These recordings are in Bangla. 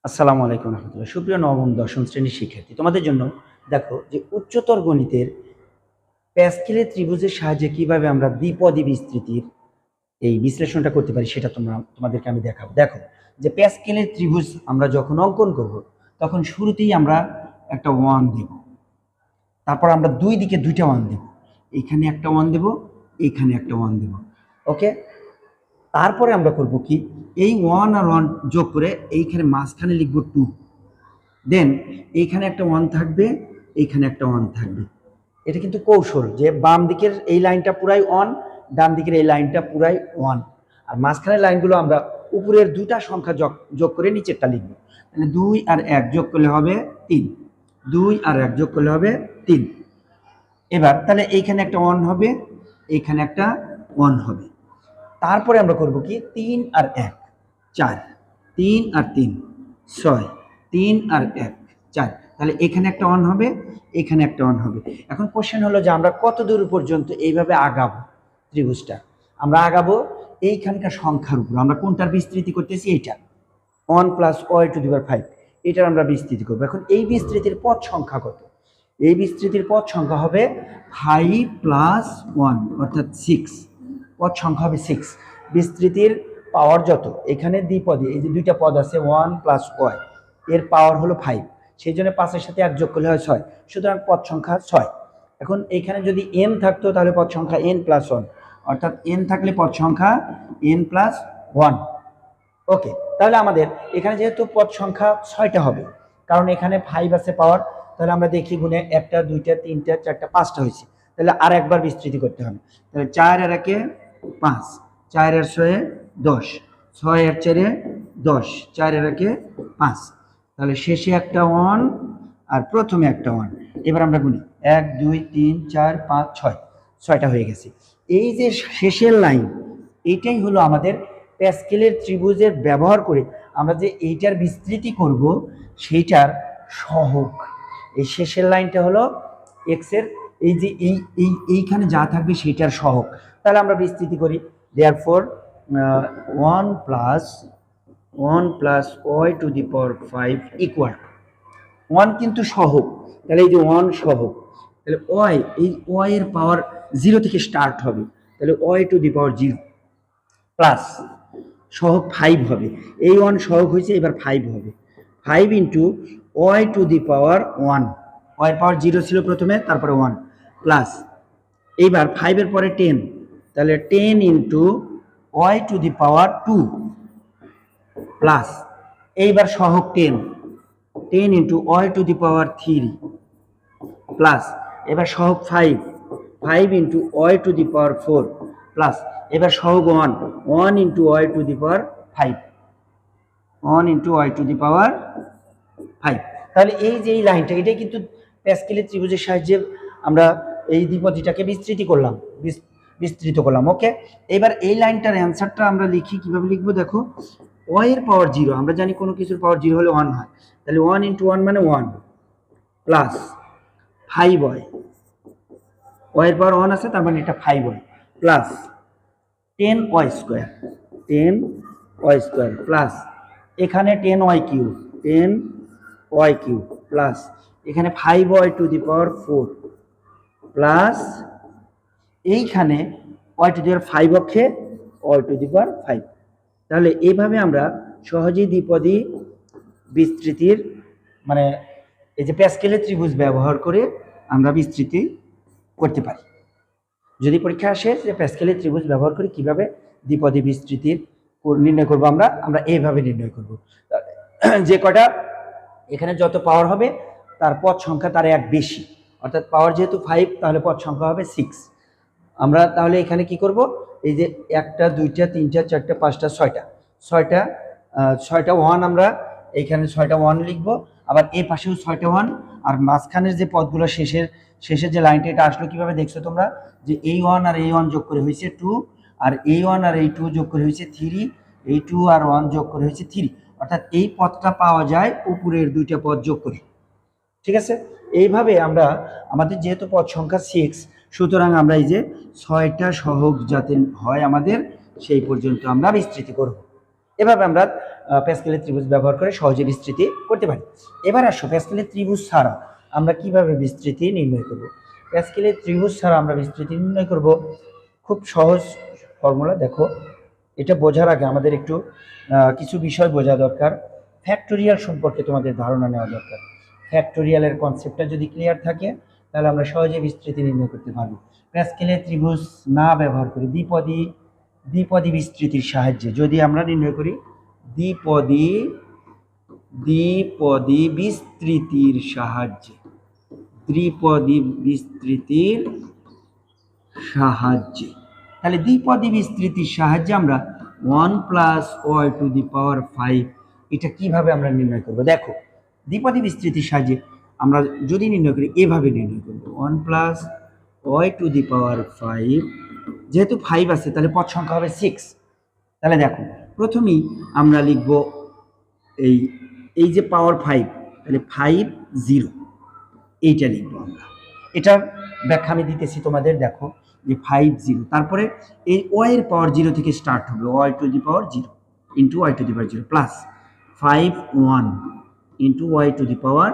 আসসালামু আলাইকুম রহমতুল্লাহ। সুপ্রিয় নবম দশম শ্রেণীর শিক্ষার্থী, তোমাদের জন্য দেখো যে উচ্চতর গণিতের প্যাসকেলের ত্রিভুজের সাহায্যে কিভাবে আমরা দ্বিপদী বিস্তৃতির এই বিশ্লেষণটা করতে পারি সেটা তোমাদেরকে আমি দেখাবো। দেখো যে প্যাসকেলের ত্রিভুজ আমরা যখন অঙ্কন করব তখন শুরুতেই আমরা একটা ওয়ান দেব, তারপর আমরা দুই দিকে দুইটা ওয়ান দেব, এইখানে একটা ওয়ান দেব, এইখানে একটা ওয়ান দেব। ওকে, তারপরে আমরা করব কি, এই ওয়ান আর ওয়ান যোগ করে এইখানে মাঝখানে লিখব টু, দেন এইখানে একটা ওয়ান থাকবে, এইখানে একটা ওয়ান থাকবে। এটা কিন্তু কৌশল যে বাম দিকের এই লাইনটা পুরাই ওয়ান, ডান দিকের এই লাইনটা পুরাই ওয়ান, আর মাঝখানের লাইনগুলো আমরা উপরের দুটা সংখ্যা যোগ করে নিচেরটা লিখব। তাহলে 2 আর 1 যোগ করলে হবে 3, 2 আর 1 যোগ করলে হবে 3। এবার তাহলে এইখানে একটা ওয়ান হবে, এইখানে একটা ওয়ান হবে। তারপরে আমরা করব কি, 3 আর 1 4, 3 আর 3 6, 3 আর 1 4। তাহলে এখানে একটা ওয়ান হবে, এখানে একটা ওয়ান হবে। এখন কোশ্চেন হলো যে আমরা কত দূর পর্যন্ত এইভাবে আগাবো ত্রিভুজটা। আমরা আগাবো এইখানকার সংখ্যার উপর। আমরা কোনটার বিস্তৃতি করতেছি? এইটা 1 + y⁵, এটার আমরা বিস্তৃতি করবো। এখন এই বিস্তৃতির পদ সংখ্যা কত? এই বিস্তৃতির পদ সংখ্যা হবে 5 + 1 অর্থাৎ 6। পদ সংখ্যা হবে 6। বিস্তৃতির পাওয়ার যত, এখানে দ্বিপদী এই যে দুইটা পদ আছে 1 + y, এর পাওয়ার হলো 5, সেই জন্য 5-এর সাথে 1 যোগ করলে হয় 6, সুতরাং পদ সংখ্যা 6। এখন এখানে যদি n থাকতো তাহলে পদ সংখ্যা n + 1, অর্থাৎ n থাকলে পদ সংখ্যা n + 1। ওকে, তাহলে আমাদের এখানে যেহেতু পদ সংখ্যা 6টা হবে, কারণ এখানে 5 আছে পাওয়ার, তাহলে আমরা দেখি গুণে 1টা 2টা 3টা 4টা 5টা হয়েছে, তাহলে আর একবার বিস্তৃতি করতে হবে। তাহলে 4 আর 1 5, 4 আর 6 10, 6 আর 4 10, 4 আর 1 5। তাহলে শেষে একটা ওয়ান আর প্রথমে একটা ওয়ান। এবার আমরা গুনি 1 2 3 4 5 6, 6টা হয়ে গেছে। এই যে শেষের লাইন, এইটাই হলো আমাদের প্যাসকেলের ত্রিভুজের ব্যবহার করে আমরা যে এইটার বিস্তৃতি করব সেইটার সহগ। এই শেষের লাইনটা হলো এক্স এর, এই যে এইখানে যা থাকবে সেইটার সহগ। তাহলে আমরা বিস্তৃতি করি, দেয়ারফর 1 + y⁵ ইকুয়াল 1 কিন্তু সহগ, তাহলে এই যে 1 সহগ, তাহলে y, এই y এর পাওয়ার 0 থেকে স্টার্ট হবে, তাহলে y⁵0 প্লাস সহগ 5 হবে। এই 1 সহগ হয়েছে, এবার 5 হবে। 5 × y⁴1, y এর পাওয়ার 0 ছিল প্রথমে, তারপরে 1 প্লাস, এইবার 5 এর পরে 10, তাহলে 10 × y⁴2 প্লাস, এইবার সহগ 10 × y⁴3 প্লাস, এবার সহগ 5 × y⁴4 প্লাস, এবার সহগ 1 × y⁵, 1 × y⁵। তাহলে এই যে এই লাইনটা, এটাই কিন্তু প্যাসকেলের ত্রিভুজের সাহায্যে আমরা এই দ্বিপদীটাকে বিস্তৃত করলাম। ওকে, এবার এই লাইনটার অ্যান্সারটা আমরা লিখি, কিভাবে লিখবো দেখো। y এর পাওয়ার 0, আমরা জানি কোনো কিছুর পাওয়ার 0 হলে 1 হয়, তাহলে 1 × 1 মানে 1 প্লাস 5y, y এর পাওয়ার 1 আছে, তার মানে এটা 5y plus 10y² 10y² plus এখানে 10y³ 10y³ প্লাস এখানে 5y⁴ প্লাস এইখানে y⁵ অক্ষে y⁵। তাহলে এইভাবে আমরা সহজেই দ্বিপদী বিস্তৃতির মানে এই যে প্যাসকেলের ত্রিভুজ ব্যবহার করে আমরা বিস্তৃতি করতে পারি। যদি পরীক্ষা আসে যে প্যাসকেলের ত্রিভুজ ব্যবহার করে কিভাবে দ্বিপদী বিস্তৃতির নির্ণয় করবো, আমরা এইভাবে নির্ণয় করব। যে কটা এখানে যত পাওয়ার হবে তার পদ সংখ্যা তার 1 বেশি, অর্থাৎ পাওয়ার যেহেতু 5, তাহলে পদ সংখ্যা হবে 6। আমরা তাহলে এখানে কি করব, এই যে 1টা 2টা 3টা 4টা 5টা 6টা ওয়ান, আমরা এইখানে 6টা ওয়ান লিখবো, আবার এই পাশেও 6টা ওয়ান, আর মাঝখানের যে পদগুলো শেষের যে লাইনটা, এটা আসলো কিভাবে দেখছো তোমরা, যে এই 1 আর এই 1 যোগ করে হয়েছে 2, আর এই 1 আর এই 2 যোগ করে হয়েছে 3, এই 2 আর 1 যোগ করে হয়েছে 3, অর্থাৎ এই পদটা পাওয়া যায় উপরের দুইটা পদ যোগ করে। ঠিক আছে, এইভাবে আমরা আমাদের যেহেতু পদ সংখ্যা 6, সুতরাং আমরা এই যে 6টা সহগ যাতে হয় আমাদের সেই পর্যন্ত আমরা বিস্তৃতি করব। এভাবে আমরা প্যাসকেলের ত্রিভুজ ব্যবহার করে সহজে বিস্তৃতি করতে পারি। এবার আসো প্যাসকেলের ত্রিভুজ ছাড়া আমরা কিভাবে বিস্তৃতি নির্ণয় করব। প্যাসকেলের ত্রিভুজ ছাড়া আমরা বিস্তৃতি নির্ণয় করব খুব সহজ ফর্মুলা। দেখো, এটা বোঝার আগে আমাদের একটু কিছু বিষয় বোঝা দরকার। ফ্যাক্টোরিয়াল সম্পর্কে তোমাদের ধারণা নেওয়া দরকার। ফ্যাক্টোরিয়ালের কনসেপ্টটা যদি ক্লিয়ার থাকে তাহলে আমরা সহজে বিস্তৃতি নির্ণয় করতে পারবো। প্যাসকেলের ত্রিভুজ না ব্যবহার করে দ্বিপদী বিস্তৃতির সাহায্যে যদি আমরা নির্ণয় করি দ্বিপদী বিস্তৃতির সাহায্যে, দ্বিপদী বিস্তৃতির সাহায্যে, তাহলে দ্বিপদী বিস্তৃতির সাহায্যে আমরা 1 + y টু দি পাওয়ার 5 এটা কিভাবে আমরা নির্ণয় করব। দেখো, দ্বিপদী বিস্তৃতির সাহায্যে আমরা যদি নির্ণয় করি এভাবে নির্ণয় করব 1 + y টু দি পাওয়ার 5, যেহেতু 5 আছে তাহলে পদ সংখ্যা হবে 6। তাহলে দেখো, প্রথমেই আমরা লিখব এই যে পাওয়ার 5, তাহলে 5 0 এইটা লিখব আমরা। এটার ব্যাখ্যা আমি দিতেছি তোমাদের। দেখো যে 5 0, তারপরে এই y এর পাওয়ার 0 থেকে স্টার্ট হবে, y to the power 0 into y to the power 0 plus 5 1 into y to the power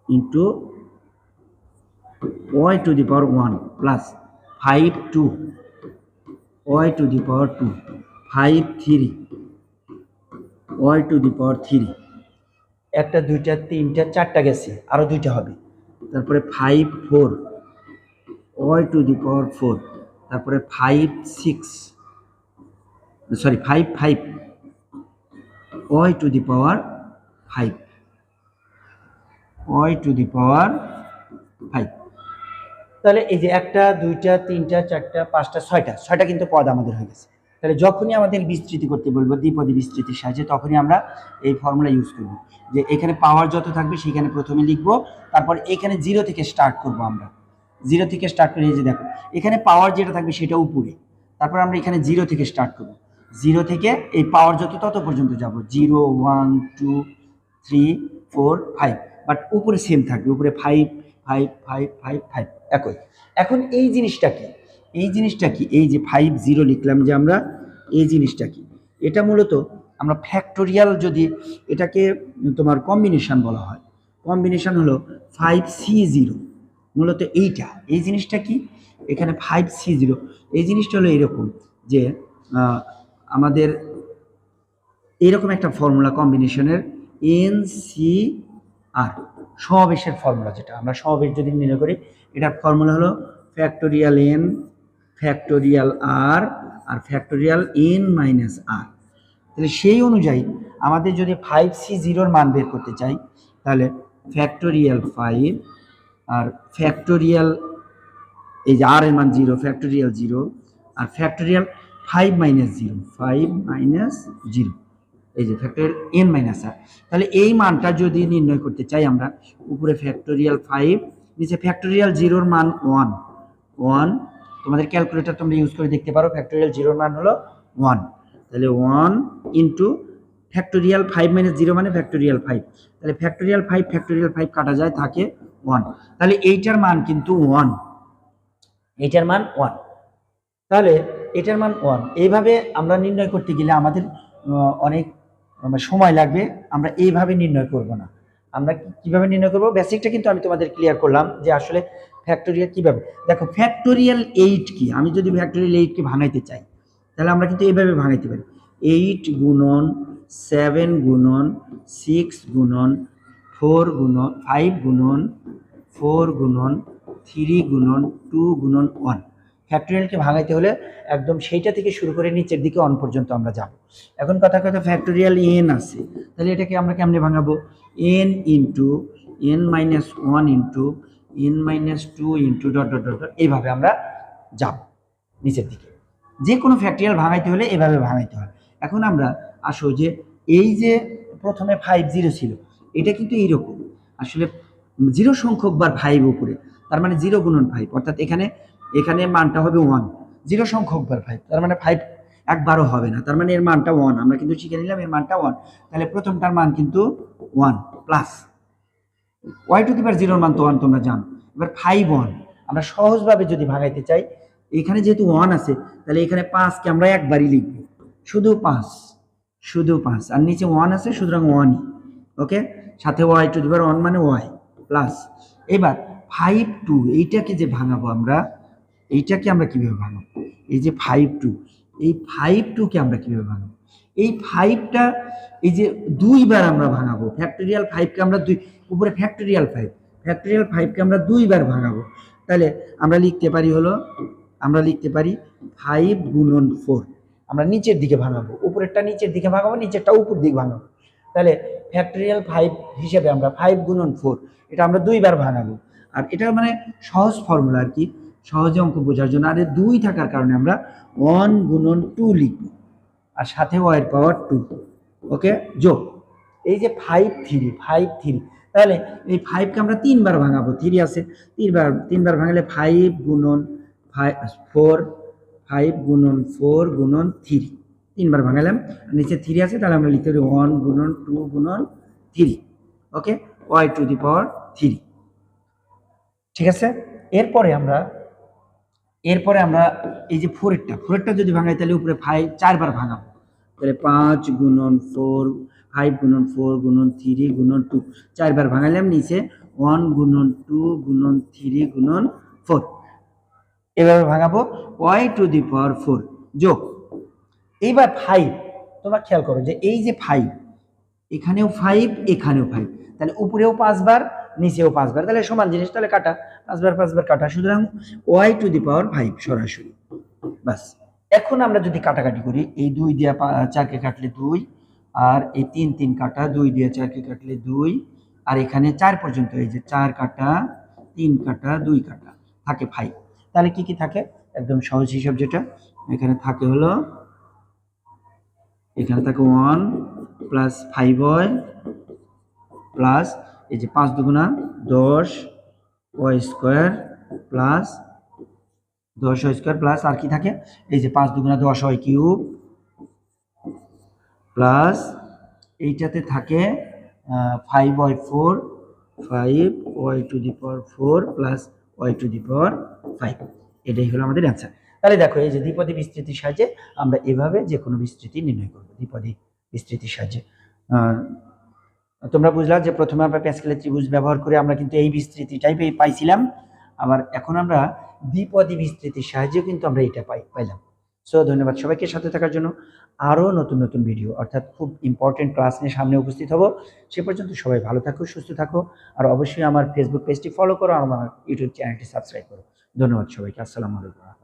into y to the power 1 plus 5 2 y to the power 2, 5 3 y to the power 3, একটা দুইটা তিনটা চারটা গেছে, আরো দুইটা হবে। তারপরে 5 4 y টু দি পাওয়ার 4, তারপরে 5 5 y to the power 5, y to the power 5। তাহলে এই যে একটা দুইটা তিনটা চারটা পাঁচটা ছয়টা কিন্তু পদ আমাদের হয়ে গেছে। তাহলে যখনই আমাদের বিস্তৃতি করতে বলবো দ্বিপদী বিস্তৃতির সাহায্যে, তখনই আমরা এই ফর্মুলা ইউজ করব, যে এখানে পাওয়ার যত থাকবে সেখানে প্রথমে লিখব, তারপর এখানে 0 থেকে স্টার্ট করব। আমরা 0 থেকে স্টার্ট করে এই যে দেখো এখানে পাওয়ার যেটা থাকবে সেটা উপরে, তারপর আমরা এখানে 0 থেকে স্টার্ট করব। 0 থেকে এই পাওয়ার যত তত পর্যন্ত যাব, 0 1 2 3 4 5, বাট উপরে সেম থাকবে, উপরে 5 5 5 5 5 একই। এখন এই জিনিসটা কি, এই যে 5 0 লিখলাম যে আমরা, এই জিনিসটা কি, এটা মূলত আমরা ফ্যাক্টোরিয়াল, যদি এটাকে তোমার কম্বিনেশন বলা হয়, কম্বিনেশন হলো 5C0, মূলত এই জিনিসটা কি, এখানে 5C0 এই জিনিসটা হলো এরকম যে আমাদের এইরকম একটা ফর্মুলা কম্বিনেশনের NCR সমাবেশের ফর্মুলা, যেটা আমরা সমাবেশ যদি নির্ণয় করি এটার ফর্মুলা হলো factorial N factorial R r factorial N minus R। তাহলে সেই অনুযায়ী আমাদের যদি 5C0 মান বের করতে চাই তাহলে ফ্যাক্টোরিয়াল 5 আর ফ্যাক্টোরিয়াল এই যে R এর মান 0, factorial 0 r factorial 5 minus 0, 5 minus 0, এই যে ফ্যাক্টোরিয়াল N মাইনাস R। তাহলে এই মানটা যদি নির্ণয় করতে চাই আমরা, উপরে ফ্যাক্টোরিয়াল 5, নিচে ফ্যাক্টোরিয়াল 0 মান 1, তোমাদের ক্যালকুলেটর তোমরা ইউজ করে দেখতে পারো, ফ্যাক্টোরিয়াল 0 মান হলো 1, তাহলে 1 ইন্টু ফ্যাক্টোরিয়াল 5 মাইনাস 0 মানে ফ্যাক্টোরিয়াল 5, তাহলে ফ্যাক্টোরিয়াল 5 কাটা যায়, থাকে 1, তাহলে এইটার মান কিন্তু 1, এইটার মান 1, তাহলে এটার মান 1। এইভাবে আমরা নির্ণয় করতে গেলে আমাদের অনেক সময় লাগবে, আমরা এইভাবে নির্ণয় করব না। আমরা কিভাবে নির্ণয় করব, বেসিকটা কিন্তু আমি তোমাদের ক্লিয়ার করলাম যে আসলে ফ্যাক্টোরিয়াল কিভাবে। দেখো ফ্যাক্টোরিয়াল 8 কি, আমি যদি ফ্যাক্টোরিয়াল 8 কে ভাঙাইতে চাই তাহলে আমরা কিন্তু এইভাবে ভাঙাইতে পারি, 8 গুণন 7 গুণন 6 গুণন 4 গুণন 5 গুণন 4 গুণন 3 গুণন 2 গুণন 1। ফ্যাক্টোরিয়ালকে ভাঙাইতে হলে একদম সেইটা থেকে শুরু করে নিচের দিকে 1 পর্যন্ত আমরা যাব। এখন কথা ফ্যাক্টোরিয়াল n আছে, তাহলে এটাকে আমরা কেমনে ভাঙাবো, n into n minus 1 into n minus 2 into dot dot dot, এইভাবে আমরা যাব নিচের দিকে। যে কোনো ফ্যাক্টোরিয়াল ভাঙাইতে হলে এভাবে ভাঙাইতে হয়। এখন আমরা আসো যে এই যে প্রথমে 5 0 ছিল, এটা কিন্তু এইরকম আসলে 0 সংখ্যক বার 5 উপরে, তার মানে 0 গুণন 5, অর্থাৎ এখানে মানটা হবে 1, 0 সংখ্যক বার 5, তার মানে 5 একবারও হবে না, তার মানে এর মানটা 1, আমরা কিন্তু শিখে নিলাম এর মানটা 1, তাহলে প্রথমটার মান কিন্তু 1 plus y to the power 0 মান তো 1 তোমরা জানো। এবার 5 1 আমরা সহজভাবে যদি ভাঙাইতে চাই, এখানে যেহেতু 1 আছে তাহলে এখানে 5 কে আমরা একবারই লিখব, শুধু 5, শুধু 5 আর নিচে 1 আছে, সুতরাং 1ই। ওকে, সাথে y টু দি পাওয়ার 1 মানে y প্লাস এবার 5 2 এইটাকে যে ভাঙাবো আমরা, এইটাকে আমরা কিভাবে ভাঙাবো? এই যে 5 2, এই 5 2 কে আমরা কিভাবে ভাঙাবো? এই 5টা এই যে দুইবার আমরা ভাঙাবো। ফ্যাক্টরিয়াল 5 কে আমরা দুই, উপরে ফ্যাক্টরিয়াল 5 কে আমরা দুইবার ভাঙাবো। তাহলে আমরা লিখতে পারি হলো, আমরা লিখতে পারি 5 গুণন 4। আমরা নিচের দিকে ভাঙাবো, উপরেরটা নিচের দিকে ভাঙাবো, নিচেরটা উপর দিকে ভাঙাবো। তাহলে ফ্যাক্টরিয়াল 5 হিসেবে আমরা 5 গুণন 4 এটা আমরা দুইবার ভাঙাবো। আর এটা মানে সহজ ফর্মুলা আর কি, সহজে অঙ্ক বোঝার জন্য। আর 2 থাকার কারণে আমরা 1 গুণন 2 লিখবো, আর সাথে y এর পাওয়ার 2। ওকে, যোগ এই যে 5 3, তাহলে এই 5 কে আমরা তিনবার ভাঙাবো, 3 আছে, তিনবার ভাঙালে 5 গুণন 4, 5 গুণন 4 গুণন 3, তিনবার ভাঙালাম, নিচে 3 আছে, তাহলে আমরা লিখতে পারি 1 গুণন 2 গুণন 3। ওকে, y টু দি পাওয়ার 3। ঠিক আছে, এরপরে আমরা এই যে 4এরটা যদি ভাঙাই তাহলে উপরে 5 4বার ভাঙাবো। তাহলে 5 গুণন 4, 5 গুণন 4 গুণন 3 গুণন 2, 4বার ভাঙালাম, নিচে 1 গুণন 2 গুণন 3 গুণন 4। এভাবে ভাঙাবো y টু দি পাওয়ার 4 যোগ এইবার 5। তোমরা খেয়াল করো যে এই যে 5, এখানেও 5 এখানেও 5, তাহলে উপরেও 5 বার নিচেও 5 বার, তাহলে সমান জিনিস, তাহলে কাটা 5 বার 5 বার কাটা, সুতরাং y টু দি পাওয়ার 5 সরাসরি। বাস, এখন আমরা যদি কাটাকাটি করি, এই 2 দিয়ে 4 কে কাটলে 2, আর এই 3 3 কাটা, 2 দিয়ে 4 কে কাটলে 2, আর এখানে 4 পর্যন্ত, এই যে 4 কাটা 3 কাটা 2 কাটা, থাকে 5। তাহলে কি কি থাকে? একদম সহজ হিসাব যেটা এখানে থাকে হলো, এখানে থাকে 1 প্লাস 5y প্লাস এই যে 5 দুগুণা 10 y square plus 10 y square plus আর কি থাকে, এই যে 5 দুগুণা 10 y কিউব প্লাস এইটাতে থাকে 5y4, 5y to the power 4 plus y to the power 5। এটাই হলো আমাদের অ্যান্সার। তাহলে দেখো, এই যে দ্বিপদী বিস্তৃতির সাহায্যে আমরা এভাবে যে কোনো বিস্তৃতি নির্ণয় করব, দ্বিপদী বিস্তৃতির সাহায্যে। তোমরা বুঝলা যে প্রথমে আমরা প্যাসকেলের ত্রিভুজ ব্যবহার করে আমরা কিন্তু এই বিস্তৃতিটাই পাইছিলাম, আবার এখন আমরা দ্বিপদী বিস্তৃতির সাহায্যে কিন্তু আমরা এটা পাইলাম। সো ধন্যবাদ সবাইকে সাথে থাকার জন্য। আরও নতুন নতুন ভিডিও অর্থাৎ খুব ইম্পর্টেন্ট ক্লাস নিয়ে সামনে উপস্থিত হব। সে পর্যন্ত সবাই ভালো থাকো, সুস্থ থাকো, আর অবশ্যই আমার ফেসবুক পেজটি ফলো করো, আর আমার ইউটিউব চ্যানেলটি সাবস্ক্রাইব করো। ধন্যবাদ সবাইকে, আসসালামু আলাইকুম।